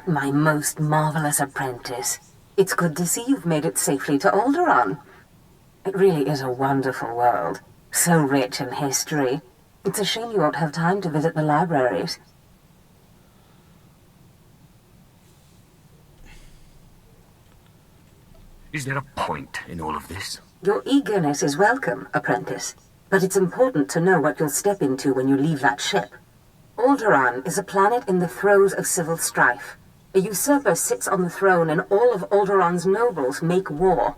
My most marvelous apprentice. It's good to see you've made it safely to Alderaan. It really is a wonderful world. So rich in history. It's a shame you won't have time to visit the libraries. Is there a point in all of this? Your eagerness is welcome, apprentice. But it's important to know what you'll step into when you leave that ship. Alderaan is a planet in the throes of civil strife. A usurper sits on the throne and all of Alderaan's nobles make war.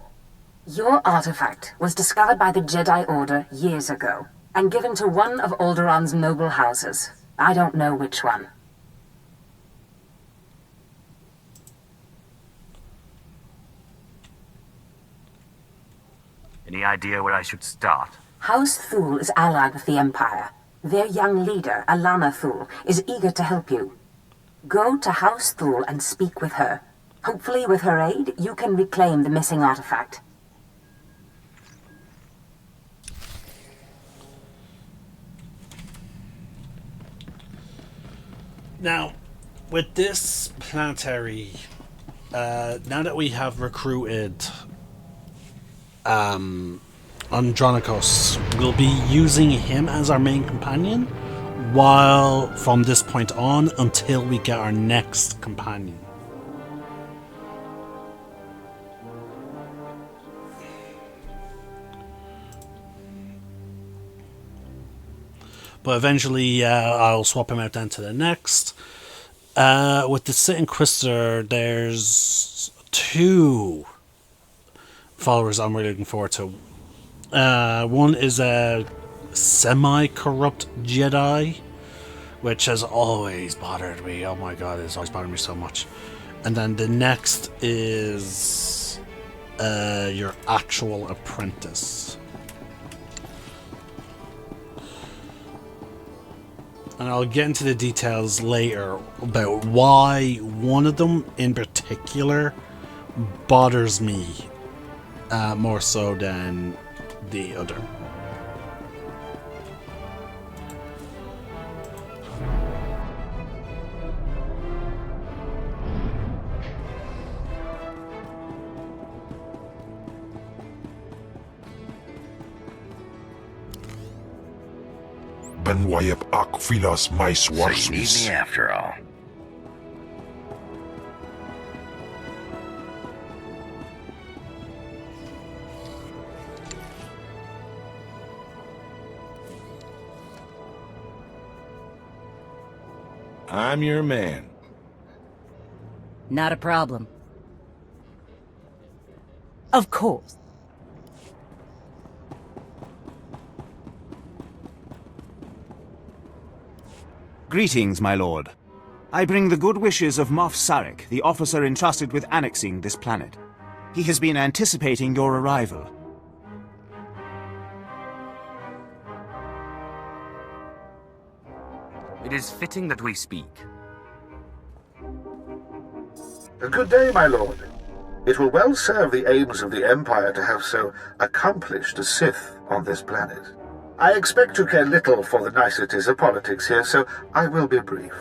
Your artifact was discovered by the Jedi Order years ago, and given to one of Alderaan's noble houses. I don't know which one. Any idea where I should start? House Thule is allied with the Empire. Their young leader, Alana Thule, is eager to help you. Go to House Thule and speak with her. Hopefully with her aid, you can reclaim the missing artifact. Now, with this planetary, now that we have recruited Andronikos, we'll be using him as our main companion while from this point on until we get our next companion. But eventually I'll swap him out then to the next. With the Inquisitor, there's 2 followers I'm really looking forward to. One is a semi-corrupt Jedi, which has always bothered me. Oh my god, it's always bothered me so much. And then the next is your actual apprentice. And I'll get into the details later about why one of them in particular bothers me more so than the other. Benwayep Akfilas Mais So you need Warsus. me after all. I'm your man. Not a problem. Of course. Greetings, my lord. I bring the good wishes of Moff Sarek, the officer entrusted with annexing this planet. He has been anticipating your arrival. It is fitting that we speak. A good day, my lord. It will well serve the aims of the Empire to have so accomplished a Sith on this planet. I expect to care little for the niceties of politics here, so I will be brief.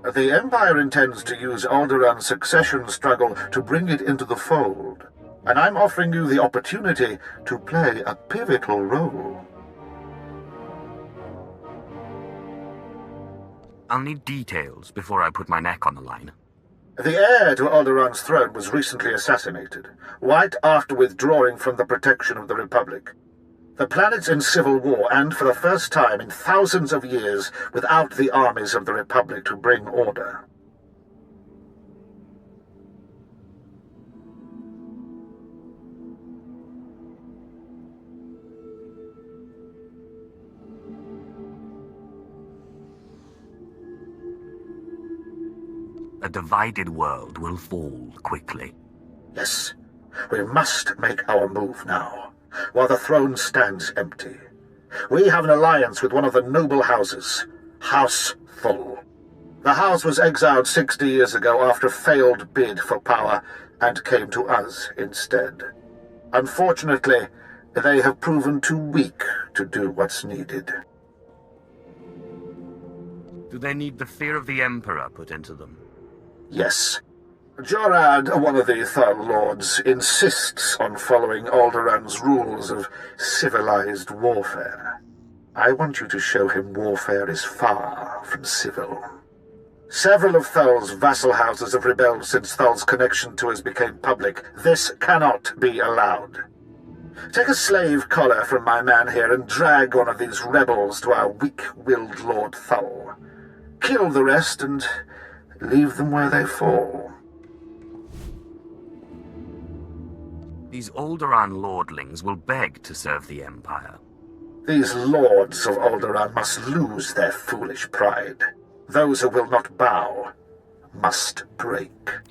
The Empire intends to use Alderaan's succession struggle to bring it into the fold, and I'm offering you the opportunity to play a pivotal role. I'll need details before I put my neck on the line. The heir to Alderaan's throne was recently assassinated, right after withdrawing from the protection of the Republic. The planet's in civil war, and for the first time in thousands of years, without the armies of the Republic to bring order. A divided world will fall quickly. Yes, we must make our move now, while the throne stands empty. We have an alliance with one of the noble houses, House Thule. The house was exiled 60 years ago after a failed bid for power, and came to us instead. Unfortunately, they have proven too weak to do what's needed. Do they need the fear of the Emperor put into them? Yes. Jorad, one of the Thal Lords, insists on following Alderaan's rules of civilized warfare. I want you to show him warfare is far from civil. Several of Thal's vassal houses have rebelled since Thal's connection to us became public. This cannot be allowed. Take a slave collar from my man here and drag one of these rebels to our weak-willed Lord Thal. Kill the rest and leave them where they fall. These Alderaan lordlings will beg to serve the Empire. These lords of Alderaan must lose their foolish pride. Those who will not bow must break.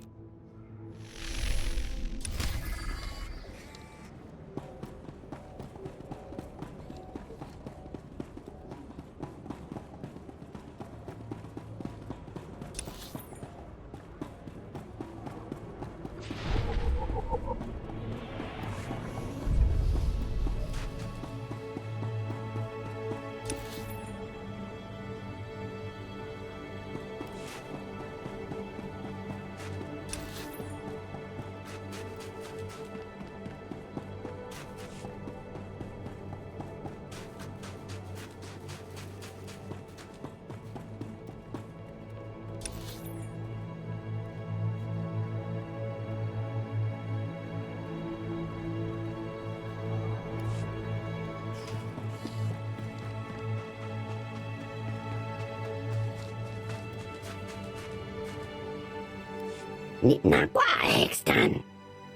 Niet naar Paextan.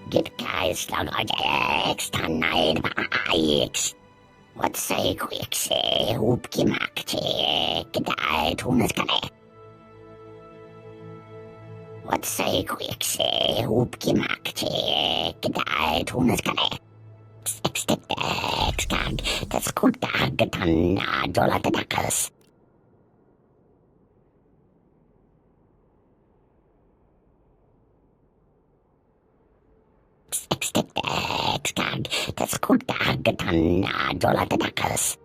Get guys lang Paextan naid Paex. Wat say quick say hoop gemaakt gedai toen het kan. Wat say quick say hoop gemaakt gedai toen het kan. Extend dat is goed daar gedaan na dollar de dakkers. Dat is goed daar gedaan na dollar de dakkers.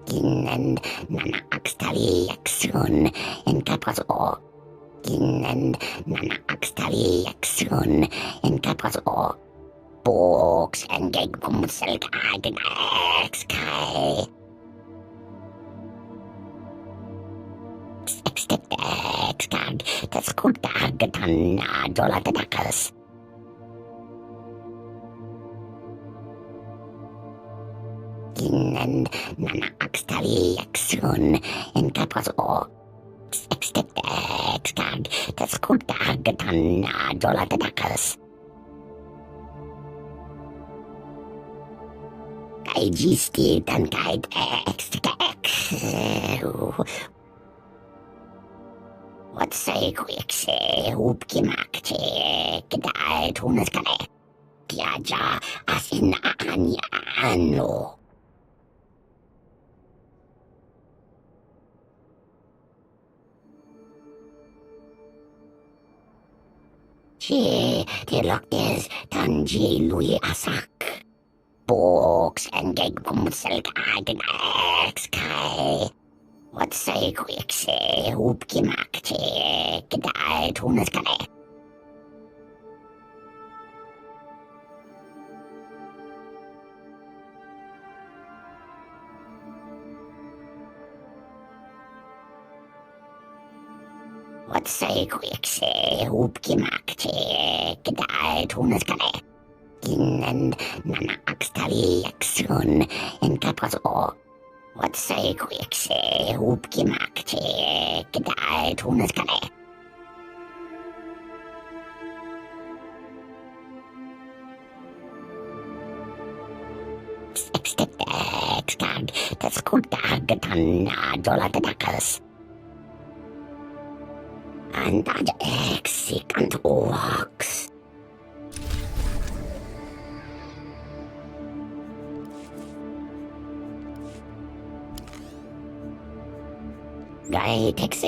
Ginnen nana akstali action in Capras-O. Ginnen nana akstali action in Capras-O. Box en gegbomsel kagen exkai. Dat is goed daar gedaan na dollar de dakkers. Ginnen nana akstali action in Capras-O. Dat is goed daar gedaan na dollar de dakkers. IG still dan guide Wat say quick say hoop gemaakt gedai toen het kan. Ja, as in anno. De loktes tanji lui asak. Box en gegbomsel kagen exkai. Wat say quick say hoop gemaakt gedai toen het kan. Wat say quick say hoop gemaakt gedai toen het kan. Ginnen nana akstali action in Capras-O. Wat say quick say hoop gemaakt gedai toen het kan. Dat is goed daar gedaan na dollar de dakkers. En dat exikant oaks. Guy takes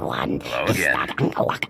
one. Oh, yeah. Start an oak.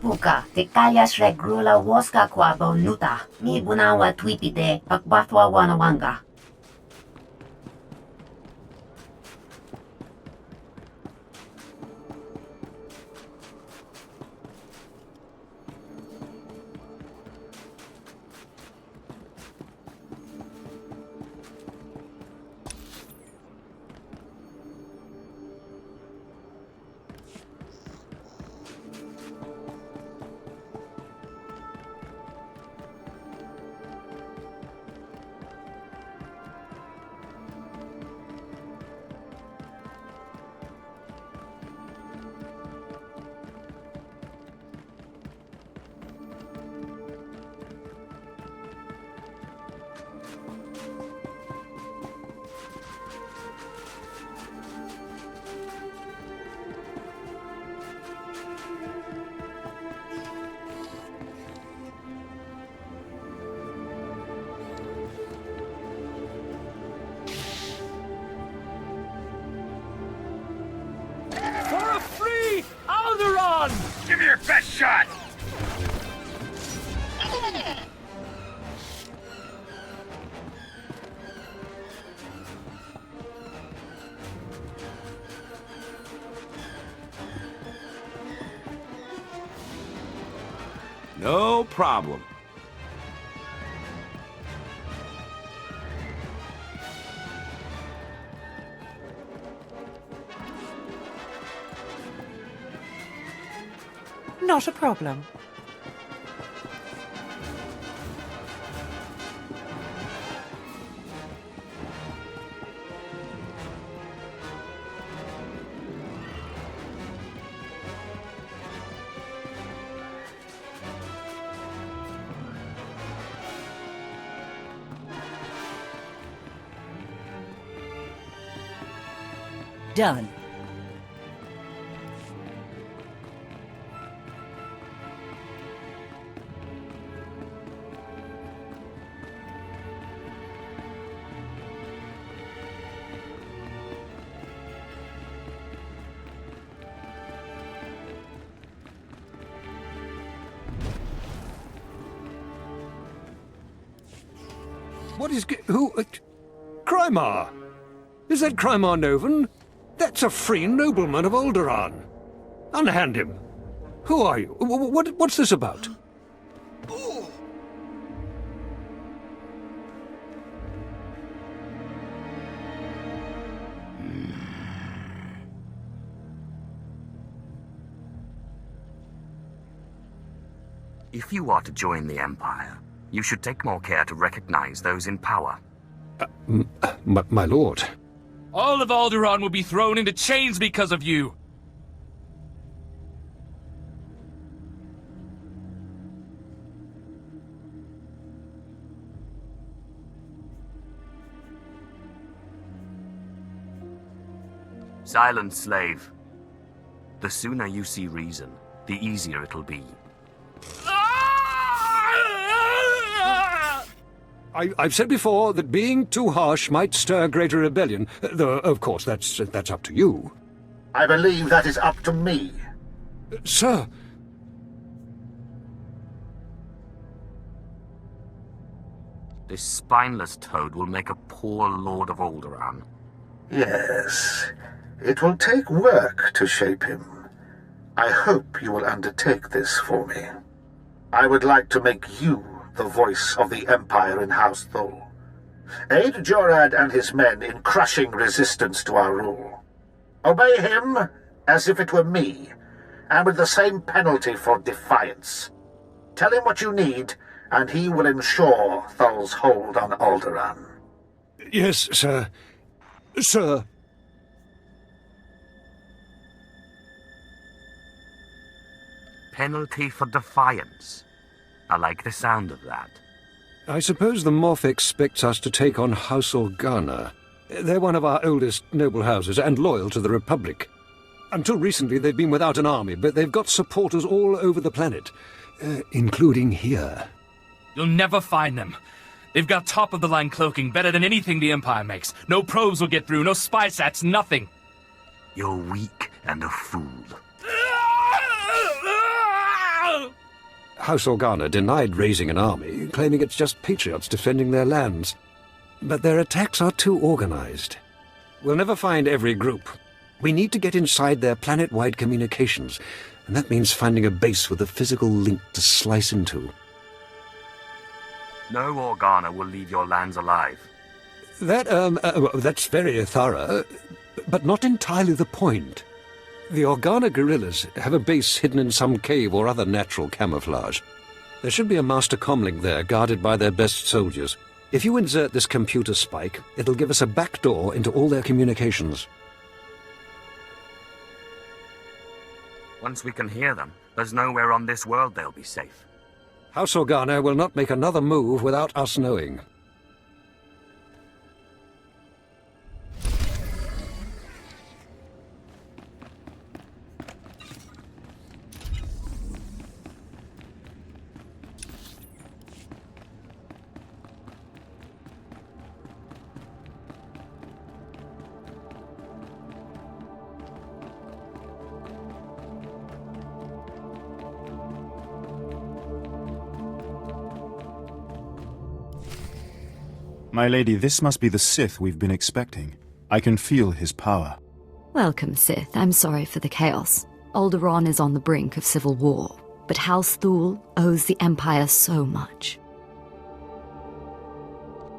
Puka, te kayas regrula woska kwa bonuta. Mi bunawa tweepite, pakbathwa wanawanga. For a free Alderaan! Give me your best shot! No problem. Not a problem. Done. What is... who... Crymar! Is that Crymar Novan? That's a free nobleman of Alderaan. Unhand him. Who are you? What's this about? If you are to join the Empire, you should take more care to recognize those in power. My lord. All of Alderaan will be thrown into chains because of you! Silent slave. The sooner you see reason, the easier it'll be. I've said before that being too harsh might stir greater rebellion, though, of course, that's up to you. I believe that is up to me. Sir! This spineless toad will make a poor Lord of Alderaan. Yes, it will take work to shape him. I hope you will undertake this for me. I would like to make you the voice of the Empire in House Thul. Aid Jorad and his men in crushing resistance to our rule. Obey him as if it were me, and with the same penalty for defiance. Tell him what you need, and he will ensure Thul's hold on Alderaan. Yes, sir. Sir. Penalty for defiance. I like the sound of that. I suppose the Morph expects us to take on House Organa. They're one of our oldest noble houses and loyal to the Republic. Until recently, they've been without an army, but they've got supporters all over the planet, including here. You'll never find them. They've got top-of-the-line cloaking better than anything the Empire makes. No probes will get through, no spy sats, nothing. You're weak and a fool. House Organa denied raising an army, claiming it's just patriots defending their lands. But their attacks are too organized. We'll never find every group. We need to get inside their planet-wide communications, and that means finding a base with a physical link to slice into. No Organa will leave your lands alive. That's very thorough, but not entirely the point. The Organa guerrillas have a base hidden in some cave or other natural camouflage. There should be a master comlink there, guarded by their best soldiers. If you insert this computer spike, it'll give us a back door into all their communications. Once we can hear them, there's nowhere on this world they'll be safe. House Organa will not make another move without us knowing. My lady, this must be the Sith we've been expecting. I can feel his power. Welcome, Sith. I'm sorry for the chaos. Alderaan is on the brink of civil war, but House Thule owes the Empire so much.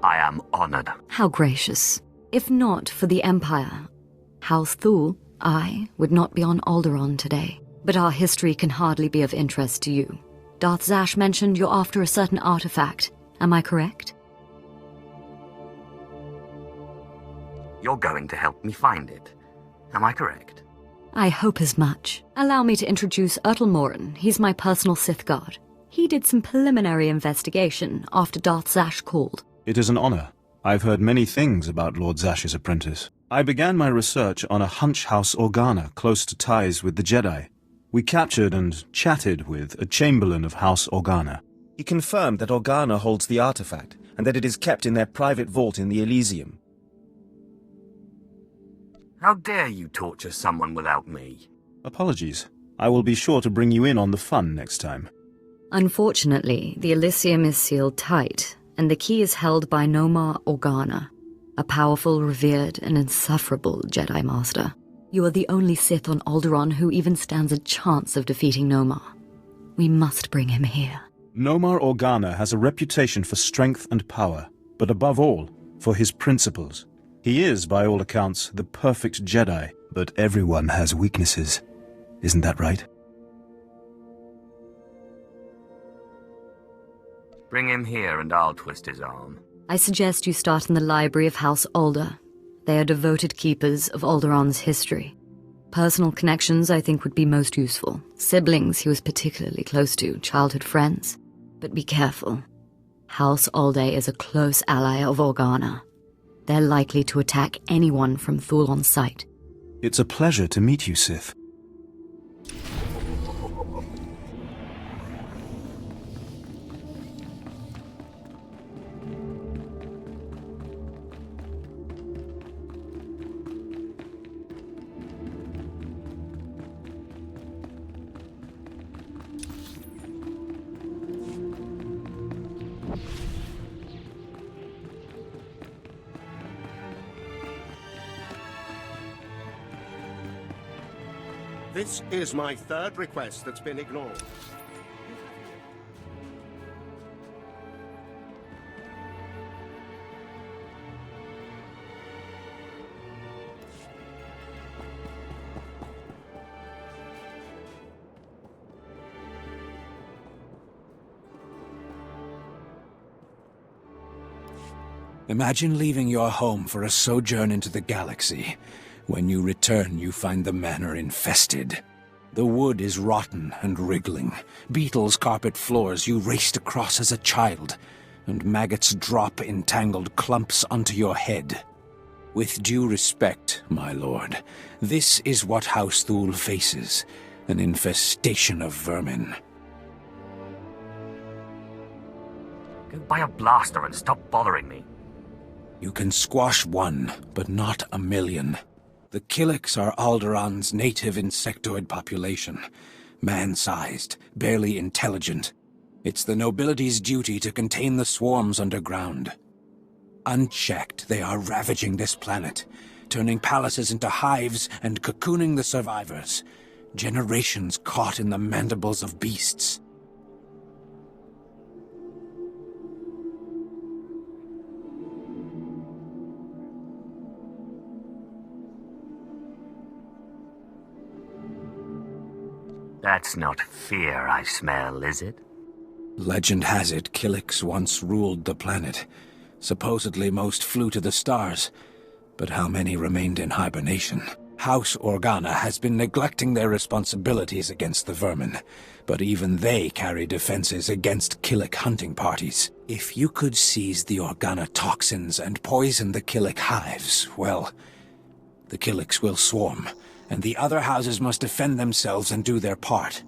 I am honored. How gracious. If not for the Empire, House Thule, I would not be on Alderaan today. But our history can hardly be of interest to you. Darth Zash mentioned you're after a certain artifact. Am I correct? You're going to help me find it. Am I correct? I hope as much. Allow me to introduce Morin. He's my personal Sith guard. He did some preliminary investigation after Darth Zash called. It is an honor. I've heard many things about Lord Zash's apprentice. I began my research on a hunch House Organa close to ties with the Jedi. We captured and chatted with a Chamberlain of House Organa. He confirmed that Organa holds the artifact, and that it is kept in their private vault in the Elysium. How dare you torture someone without me? Apologies. I will be sure to bring you in on the fun next time. Unfortunately, the Elysium is sealed tight, and the key is held by Nomar Organa, a powerful, revered, and insufferable Jedi Master. You are the only Sith on Alderaan who even stands a chance of defeating Nomar. We must bring him here. Nomar Organa has a reputation for strength and power, but above all, for his principles. He is, by all accounts, the perfect Jedi, but everyone has weaknesses. Isn't that right? Bring him here and I'll twist his arm. I suggest you start in the library of House Alder. They are devoted keepers of Alderaan's history. Personal connections, I think, would be most useful. Siblings he was particularly close to, childhood friends. But be careful. House Alde is a close ally of Organa. They're likely to attack anyone from Thule on sight. It's a pleasure to meet you, Sith. This is my third request that's been ignored. Imagine leaving your home for a sojourn into the galaxy. When you return, you find the manor infested. The wood is rotten and wriggling. Beetles carpet floors you raced across as a child, and maggots drop in tangled clumps onto your head. With due respect, my lord, this is what House Thule faces, an infestation of vermin. Go buy a blaster and stop bothering me. You can squash one, but not a million. The Killiks are Alderaan's native insectoid population. Man-sized, barely intelligent. It's the nobility's duty to contain the swarms underground. Unchecked, they are ravaging this planet, turning palaces into hives and cocooning the survivors. Generations caught in the mandibles of beasts. That's not fear I smell, is it? Legend has it Killiks once ruled the planet. Supposedly most flew to the stars, but how many remained in hibernation? House Organa has been neglecting their responsibilities against the vermin, but even they carry defenses against Killik hunting parties. If you could seize the Organa toxins and poison the Killik hives, well, the Killiks will swarm, and the other houses must defend themselves and do their part.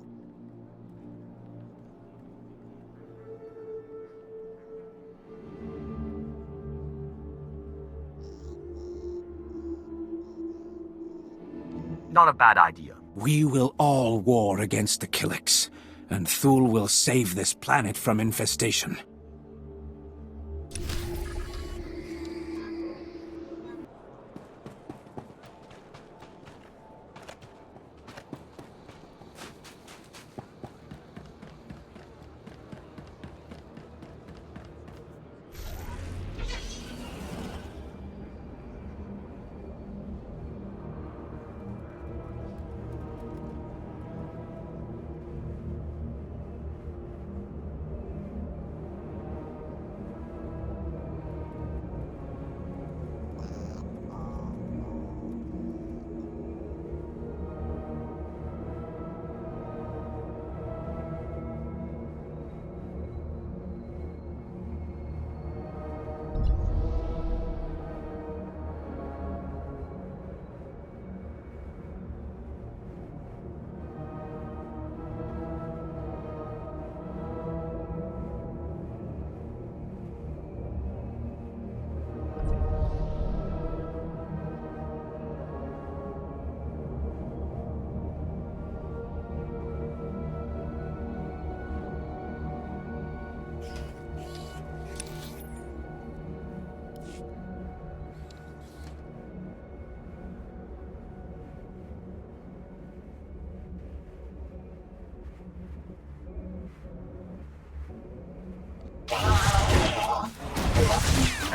Not a bad idea. We will all war against the Killiks, and Thule will save this planet from infestation.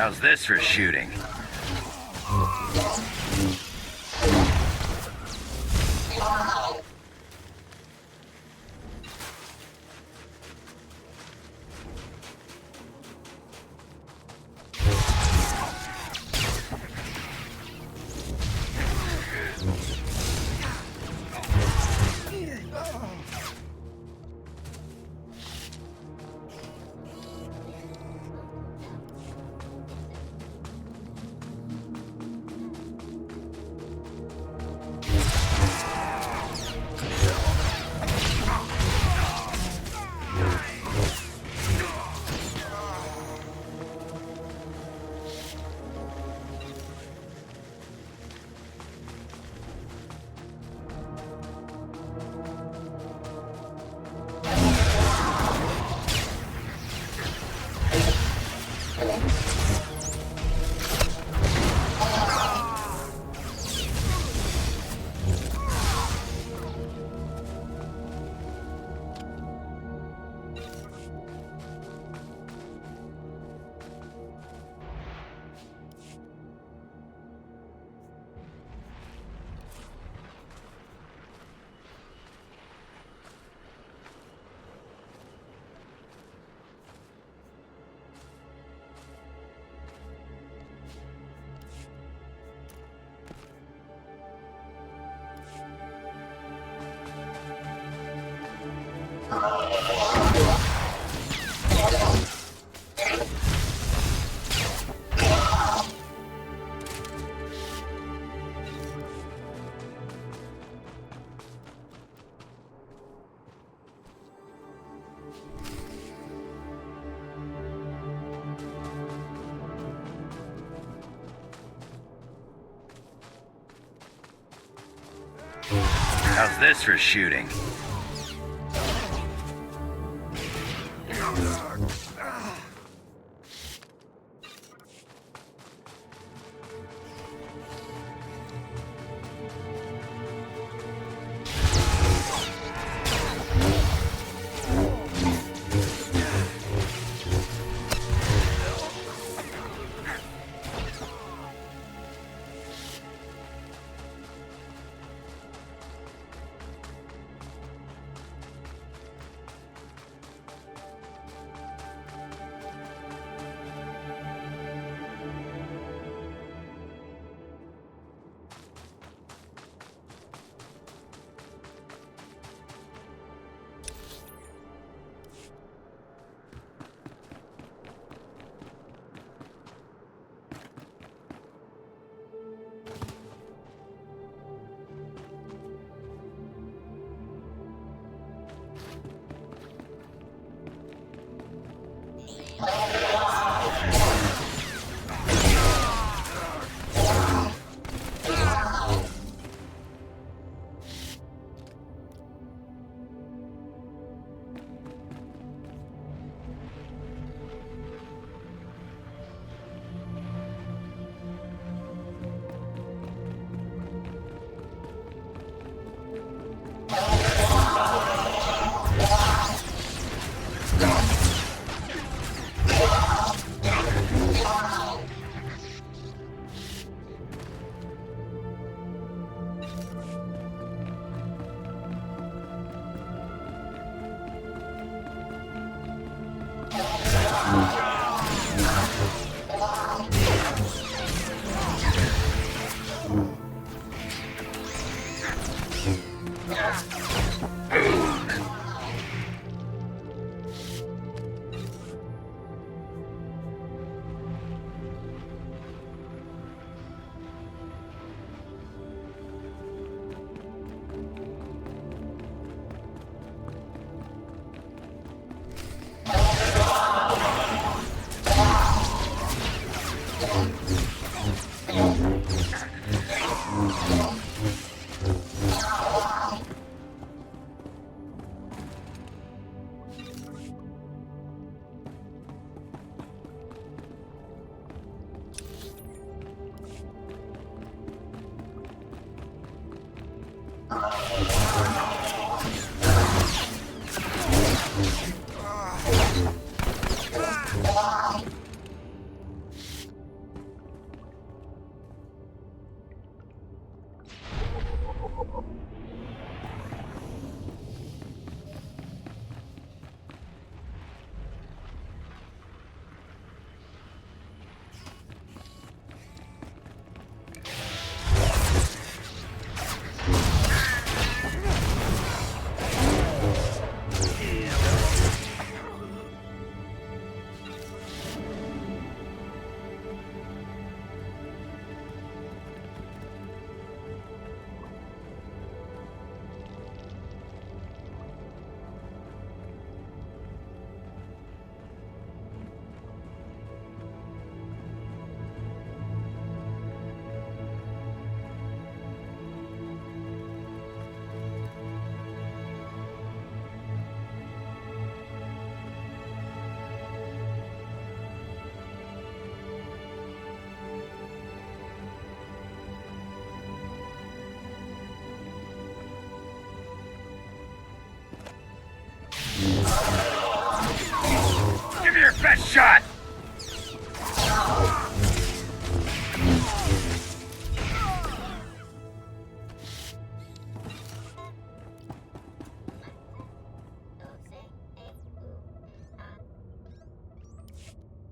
How's this for shooting? How's this for shooting? Give me your best shot!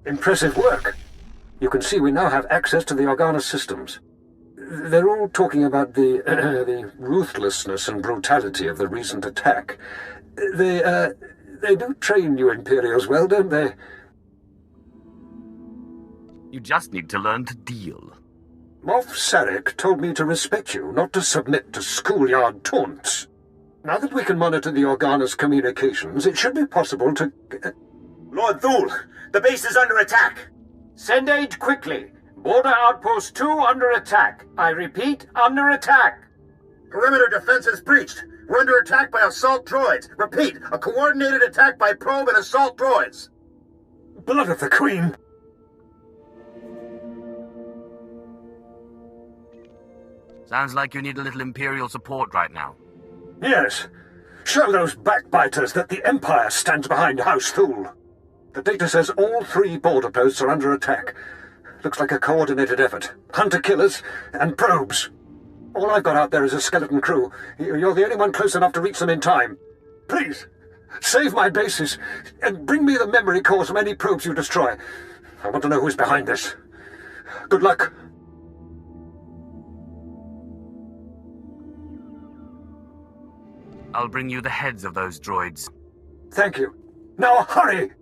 Impressive work. You can see we now have access to the Organa systems. They're all talking about the the ruthlessness and brutality of the recent attack. They do train you Imperials well, don't they? You just need to learn to deal. Moff Sarek told me to respect you, not to submit to schoolyard taunts. Now that we can monitor the Organa's communications, it should be possible to... Lord Thule, the base is under attack. Send aid quickly. Border Outpost 2 under attack. I repeat, under attack. Perimeter defenses breached. We're under attack by assault droids. Repeat, a coordinated attack by probe and assault droids. Blood of the Queen! Sounds like you need a little Imperial support right now. Yes. Show those backbiters that the Empire stands behind House Thule. The data says all 3 border posts are under attack. Looks like a coordinated effort. Hunter-killers and probes. All I've got out there is a skeleton crew. You're the only one close enough to reach them in time. Please, save my bases, and bring me the memory cores from any probes you destroy. I want to know who's behind this. Good luck. I'll bring you the heads of those droids. Thank you. Now hurry!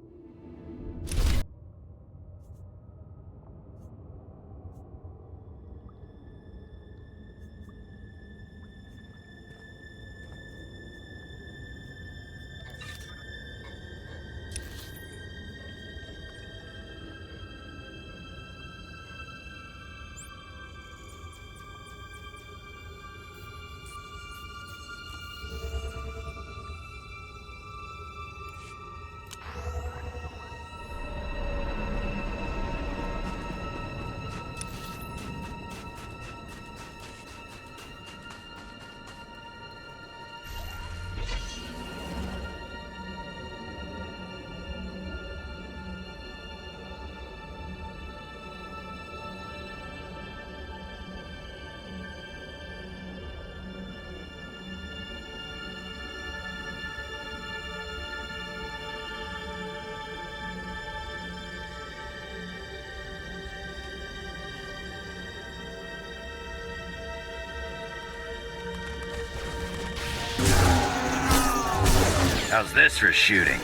How's this for shooting?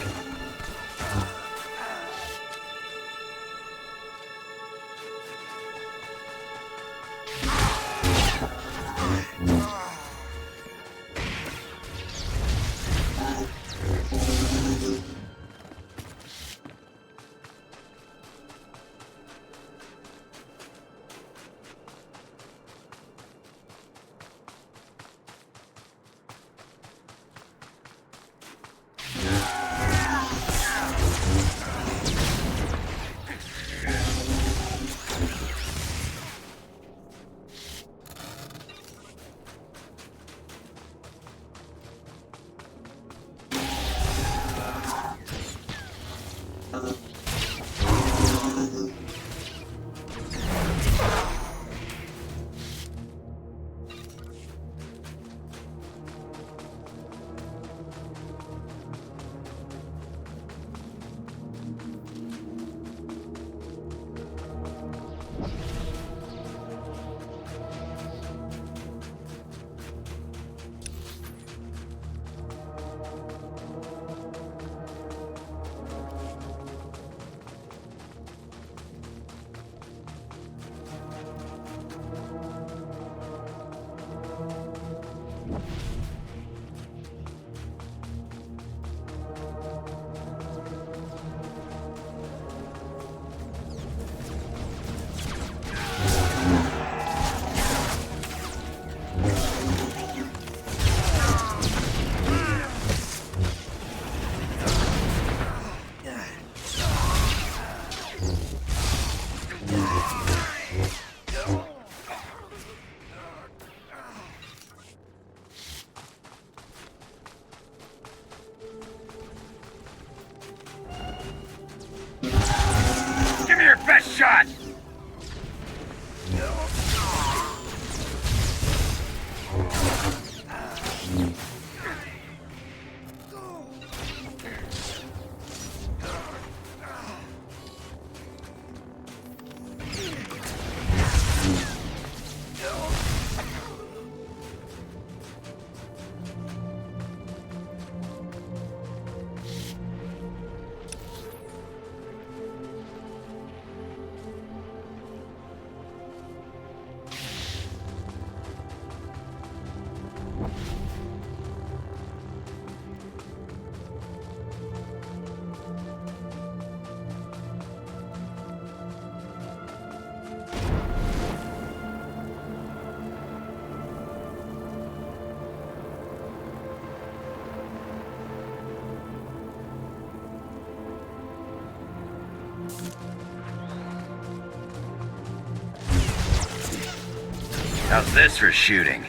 How's this for shooting?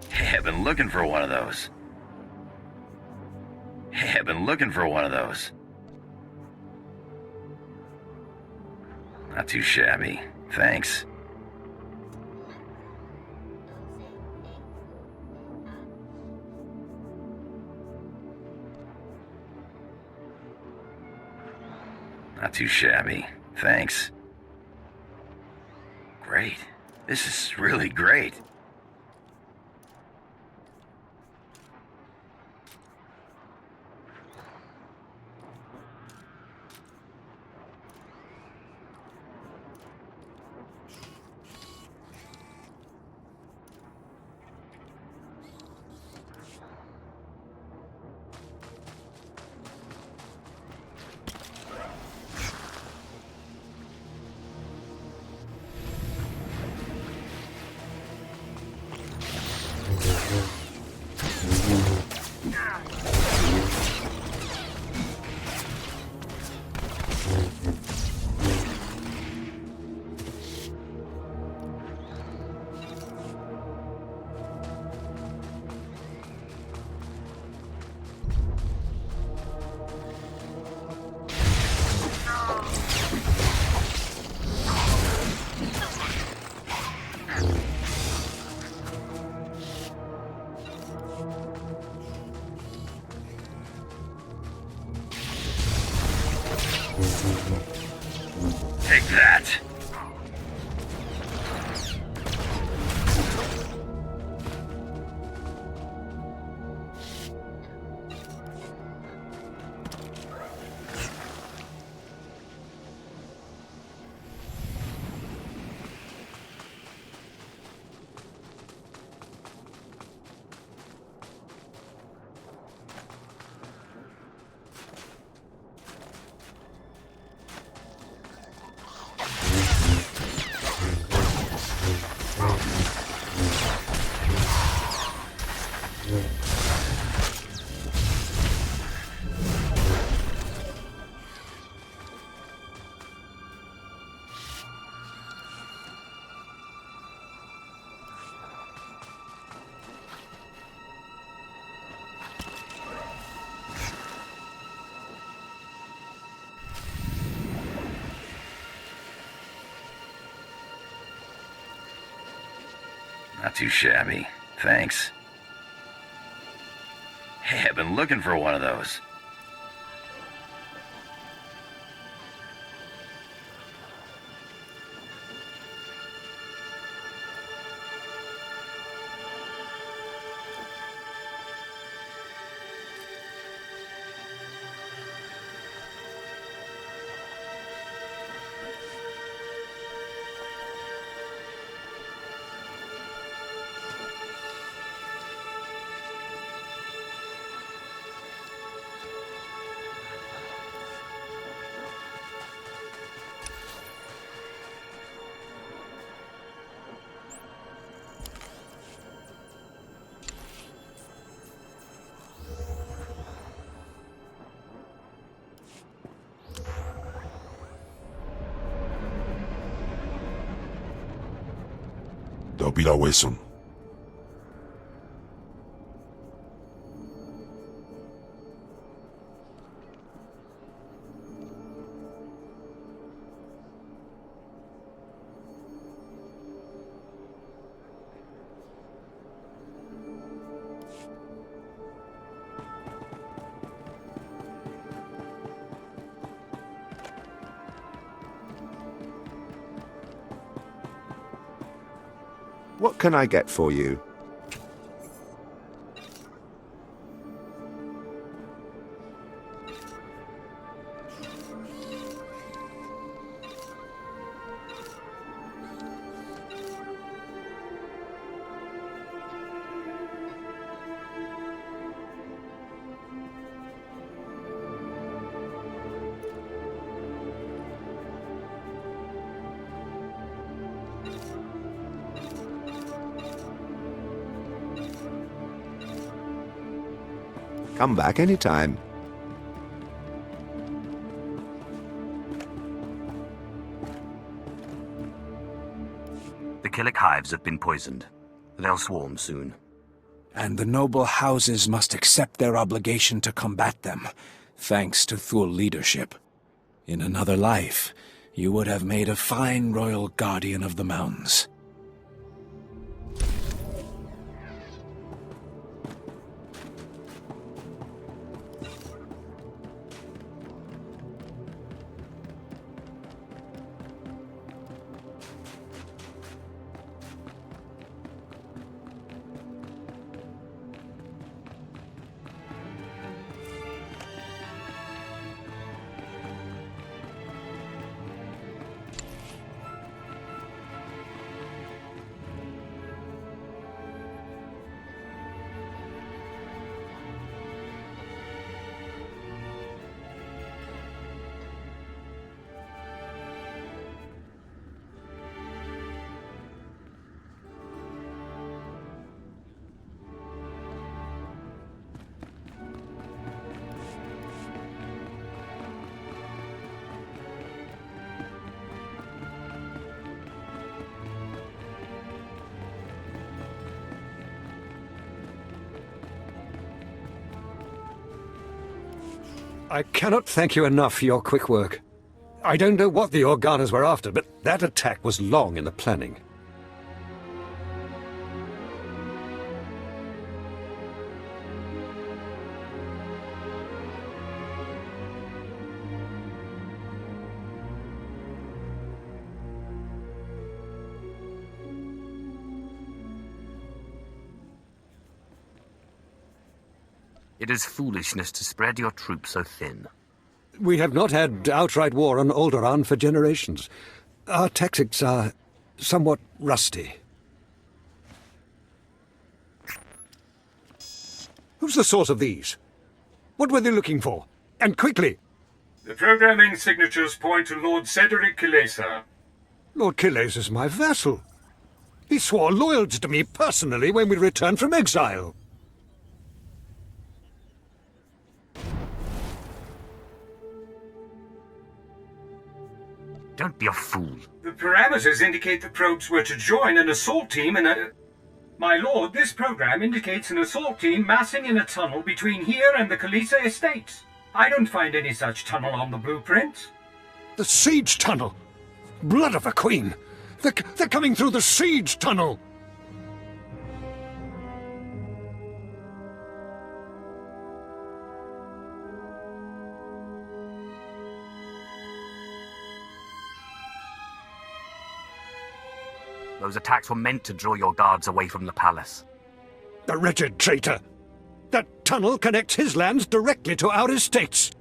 Hey, I've been looking for one of those. Hey, I've been looking for one of those. Not too shabby. Thanks. Not too shabby. Thanks. Great. This is really great. Take that! Not too shabby. Thanks. Hey, I've been looking for one of those. Bila Wesum. What can I get for you? Come back anytime. The Killick hives have been poisoned. They'll swarm soon. And the noble houses must accept their obligation to combat them, thanks to Thule leadership. In another life, you would have made a fine royal guardian of the mounds. I cannot thank you enough for your quick work. I don't know what the Organas were after, but that attack was long in the planning. It is foolishness to spread your troops so thin. We have not had outright war on Alderaan for generations. Our tactics are somewhat rusty. Who's the source of these? What were they looking for? And quickly! The programming signatures point to Lord Cedric Kilesa. Lord Kilesa is my vassal. He swore loyalty to me personally when we returned from exile. Don't be a fool. The parameters indicate the probes were to join an assault team in a... My lord, this program indicates an assault team massing in a tunnel between here and the Kilesa estates. I don't find any such tunnel on the blueprints. The siege tunnel! Blood of a queen! They're coming through the siege tunnel! Those attacks were meant to draw your guards away from the palace. The wretched traitor! That tunnel connects his lands directly to our estates.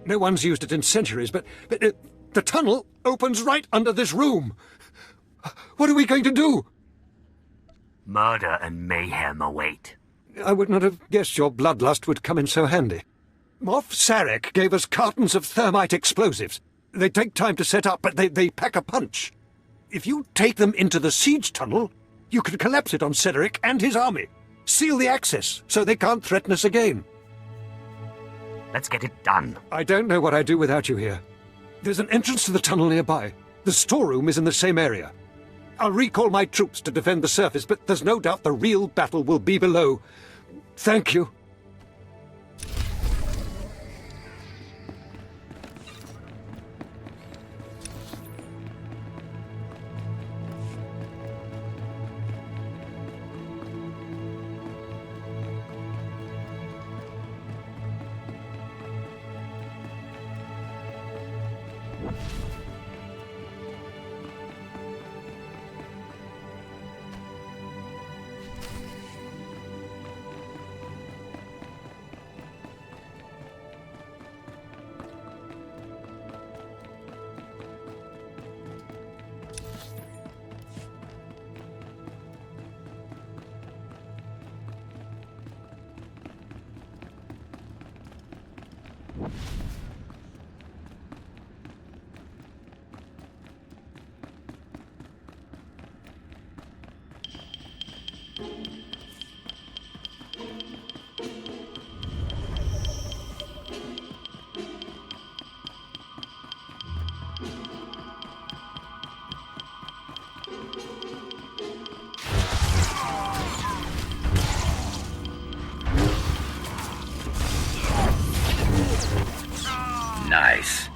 No one's used it in centuries, but the tunnel opens right under this room. What are we going to do? Murder and mayhem await. I would not have guessed your bloodlust would come in so handy. Moff Sarek gave us cartons of thermite explosives. They take time to set up, but they pack a punch. If you take them into the siege tunnel, you can collapse it on Cedric and his army. Seal the access, so they can't threaten us again. Let's get it done. I don't know what I'd do without you here. There's an entrance to the tunnel nearby. The storeroom is in the same area. I'll recall my troops to defend the surface, but there's no doubt the real battle will be below. Thank you. Nice.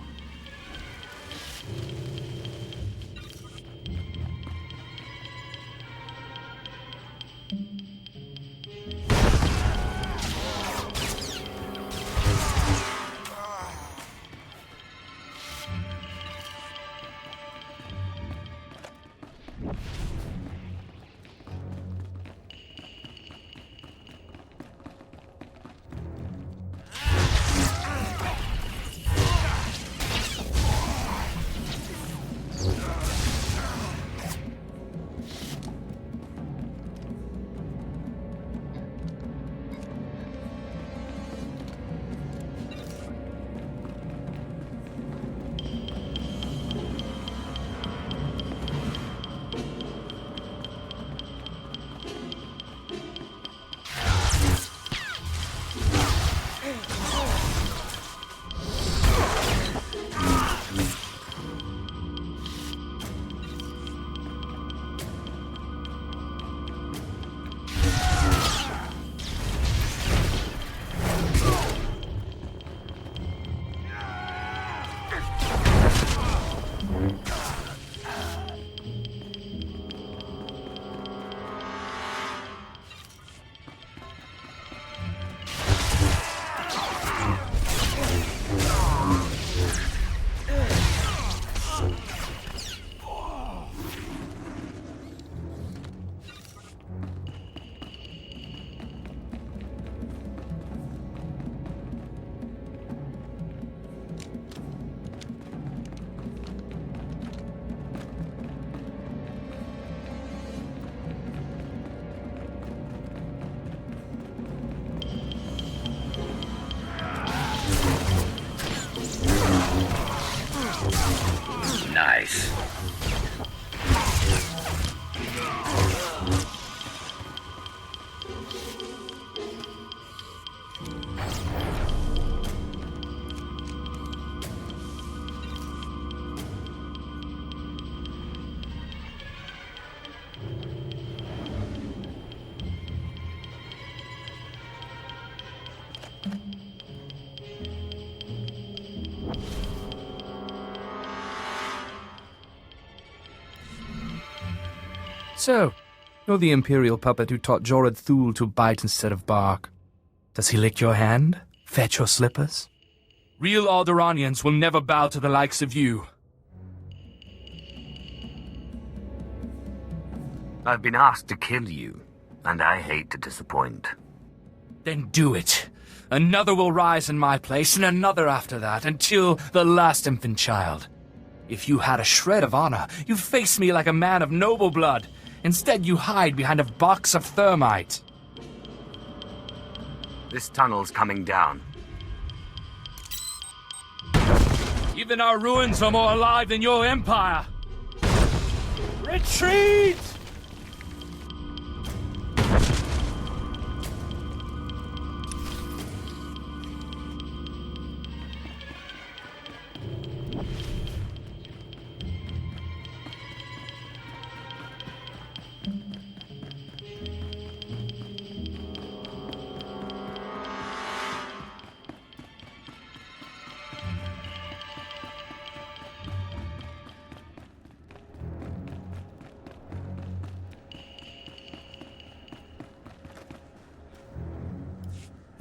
Nice. So, you're the Imperial puppet who taught Jorad Thul to bite instead of bark. Does he lick your hand? Fetch your slippers? Real Alderaanians will never bow to the likes of you. I've been asked to kill you, and I hate to disappoint. Then do it. Another will rise in my place, and another after that, until the last infant child. If you had a shred of honor, you'd face me like a man of noble blood. Instead, you hide behind a box of thermite. This tunnel's coming down. Even our ruins are more alive than your empire. Retreat!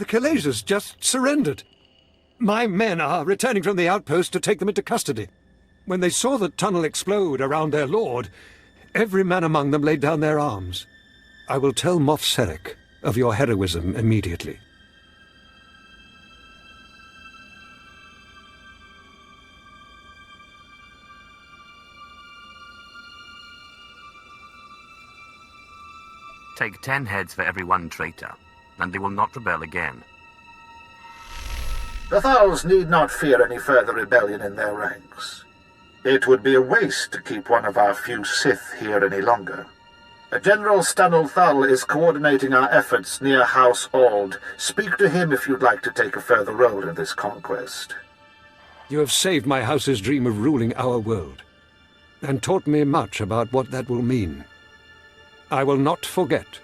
The Kalazes just surrendered. My men are returning from the outpost to take them into custody. When they saw the tunnel explode around their lord, every man among them laid down their arms. I will tell Moff Serek of your heroism immediately. Take 10 heads for every 1 traitor, and they will not rebel again. The Thals need not fear any further rebellion in their ranks. It would be a waste to keep one of our few Sith here any longer. General Stanul Thal is coordinating our efforts near House Ald. Speak to him if you'd like to take a further role in this conquest. You have saved my house's dream of ruling our world, and taught me much about what that will mean. I will not forget